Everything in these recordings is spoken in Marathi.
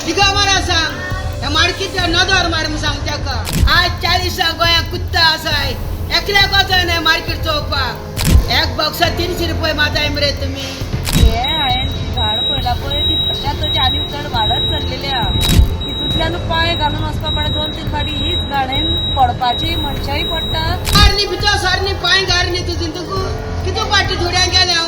तिका मारा सांग या माडकीच्या नदर मार म्हणून सांग त्याका आज 40 गोया कुत्ता असाय एकल्या गोचा नाही मार्केट चोपाक एक बॉक्सा 300 रुपये माताय मरे तुम्ही हे आहे झाड पडला पळय ती पश्चातची आनी चढ वाढत चाललेली हा तितूतल्यान पाय घालून वचपा पडे 2-3 फाटी हीच गाणेन पडपाची मनशाही पडटा सारनी भितर सारनी पाय गारनी तुझी तुका कितू पाटी धुड्या गेले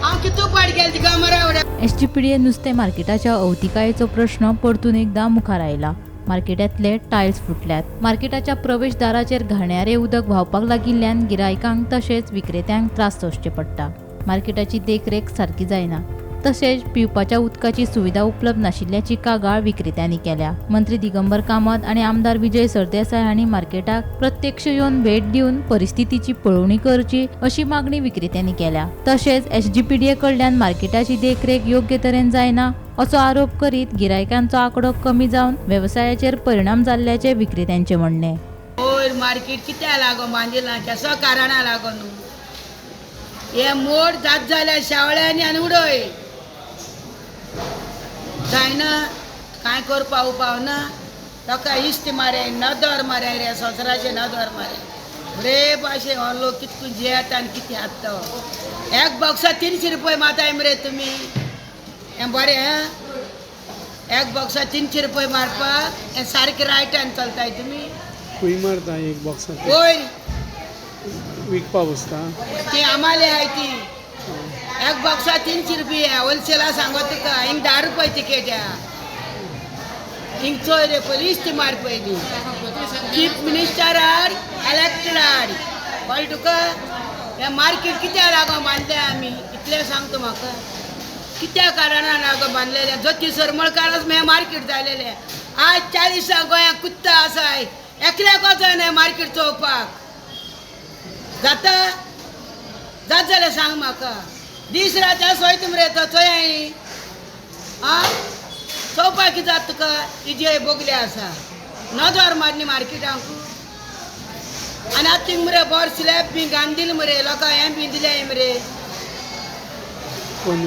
हांव कितू पाट गेले तिका मारा एवढ्या एसजीपीडीए नुस्तें मार्केटाच्या अवतिकायेचो प्रश्न परतून एकदा मुखार आयला. मार्केटांतले टायल्स फुटल्यात. मार्केटाच्या प्रवेशदाराचेर घाण्यारे उदक व्हांवपाक लागिल्ल्यान गिरायकांक तशेंच विक्रेत्यांक त्रास सोंसचे पडटा. मार्केटाची देखरेख सारकी जायना. तशेंच पिवपाच्या उदकाची सुविधा उपलब्ध नाशिल्ल्याची कागाळ विक्रेत्यांनी केल्या. मंत्री दिगंबर कामत आनी आमदार विजय सरदेसाय हांणी मार्केटाक प्रत्यक्ष येवन भेट दिवन परिस्थितीची पळोवणी करची अशी मागणी विक्रेत्यांनी केल्या. तशेंच एसजीपीडीए कडल्यान मार्केटाची देखरेख योग्य तरेन जायना असो आरोप करीत गिरायकांचो आंकडो कमी जावन वेवसायाचेर परिणाम जाल्ल्याचे विक्रेत्यांचे म्हणणे. वयर मार्केट कित्या लागून बांदिला केसो कारणा लागून हे मोड जात जाल्या शेवळ्यांनी आनी उडय जायना कांय करपा उपावना ताका इश्ट मारे नदर मारे रे संवसाराचे नदर मारे बरे भाशे हो लोक कितकून जेयता आनी कितें हाडटा एक बॉक्सा 300 रुपये माताय मरे तुमी हें बरें एक बॉक्सा 300 रुपये मारपाक हें सारकें रायटान चलताय तुमी खंय मारता एक बॉक्स वयर विकपा बसता ती आम्हाले हाय ती एक बॉक्सा 300 रुपये होलसेला सांगो तुका हिंग 10 रुपये तिकेट हिंग चोय रे पयली इश्टी मार पयली चीफ मिनिस्टर हाड इलेक्टेड हाड कळ्ळें तुका हें मार्केट कित्या लागून बांदलें आमी इतलें सांगता म्हाका कित्या कारणान लागून बांदलेलें जती सरमळकाराच हें मार्केट जालेलें आज 40 गोंयाक कुत्ता आसाय एकल्याक वचना मार्केट चोवपाक जाता जात जाल्यार सांग म्हाका दीस रात सोयत मरे तो चोय चोवपाक कितें जाता तुका इजे बोगले आसा नजर मारली मार्केटांक आनी आतां थिंग मरे बोर स्लॅब बी घालन मरे लोकांक हें बी दिलें मरे पण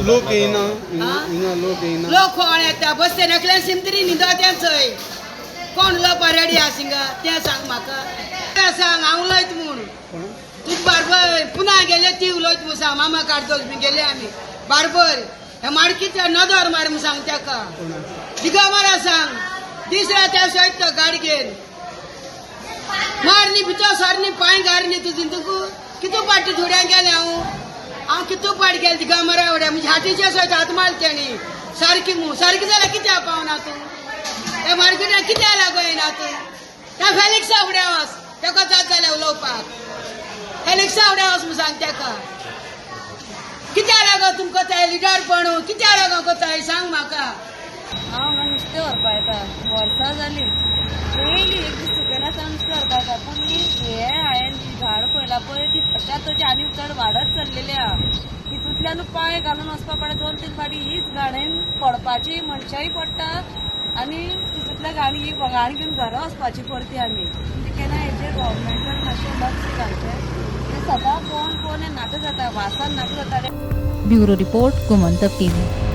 लोक येना हिंगा लोक येना लोक कोण येता बसते नकल्यान सिमतरी न्हिदो तें चोय कोण लोपा रेडी आसा हिंगा तें सांग म्हाका सांग हांव उलयता म्हूण तूं बारबर पुना गेले ती उलयता म्हूण सांग मामा काडटोस बी गेले आमी बारबर हे माडकीच्या नदर मार म्हूण सांग ताका तिका मारा सांग दीस रात सोयत तो गाडी घेवन मारनी भितर सारनी पांय गारनी तुजी तुका कितू पाटी धुड्या गेले हांव कितू पाट गेले तिका मारा एवढ्या म्हणजे हातीचे सोयत हात मार तेणी सारकी म्हूण सारकी जाल्यार कित्या पावना तूं त्या मार्केटाक कित्या लागो येना तूं त्या फेलिक्सा फुडें वच ताका जात जाल्यार उलोवपाक फेलिक्सा फुडें वच म्हूण सांग ताका कित्या लागो तुमकां कोताय लिडरपण कित्या लागो कोताय सांग म्हाका हांव हांगा नुस्तें व्हरपा येता वर्सां जालीं पयलीं एक दीस सुकेनासतना नुस्तें व्हरपा येता पूण हे हांवें झाड पळयलां पळय ती पश्चातची आनी चड वाडत चललेली आहा तितूतल्यान पांय घालून वचपा पडे 2-3 फाटी हीच गाणेन पडपाची मनशाही पडटा आनी तितूतल्या गाडी ही गाडी घेवन घरा वचपाची परती आमी म्हणजे केन्ना हेजेर गव्हर्मेंटान मातशें लक्ष घालचें तें सदां पळोवन पळोवन हें नाका जाता वासान नाका जाता. Bureau report Gomantak TV.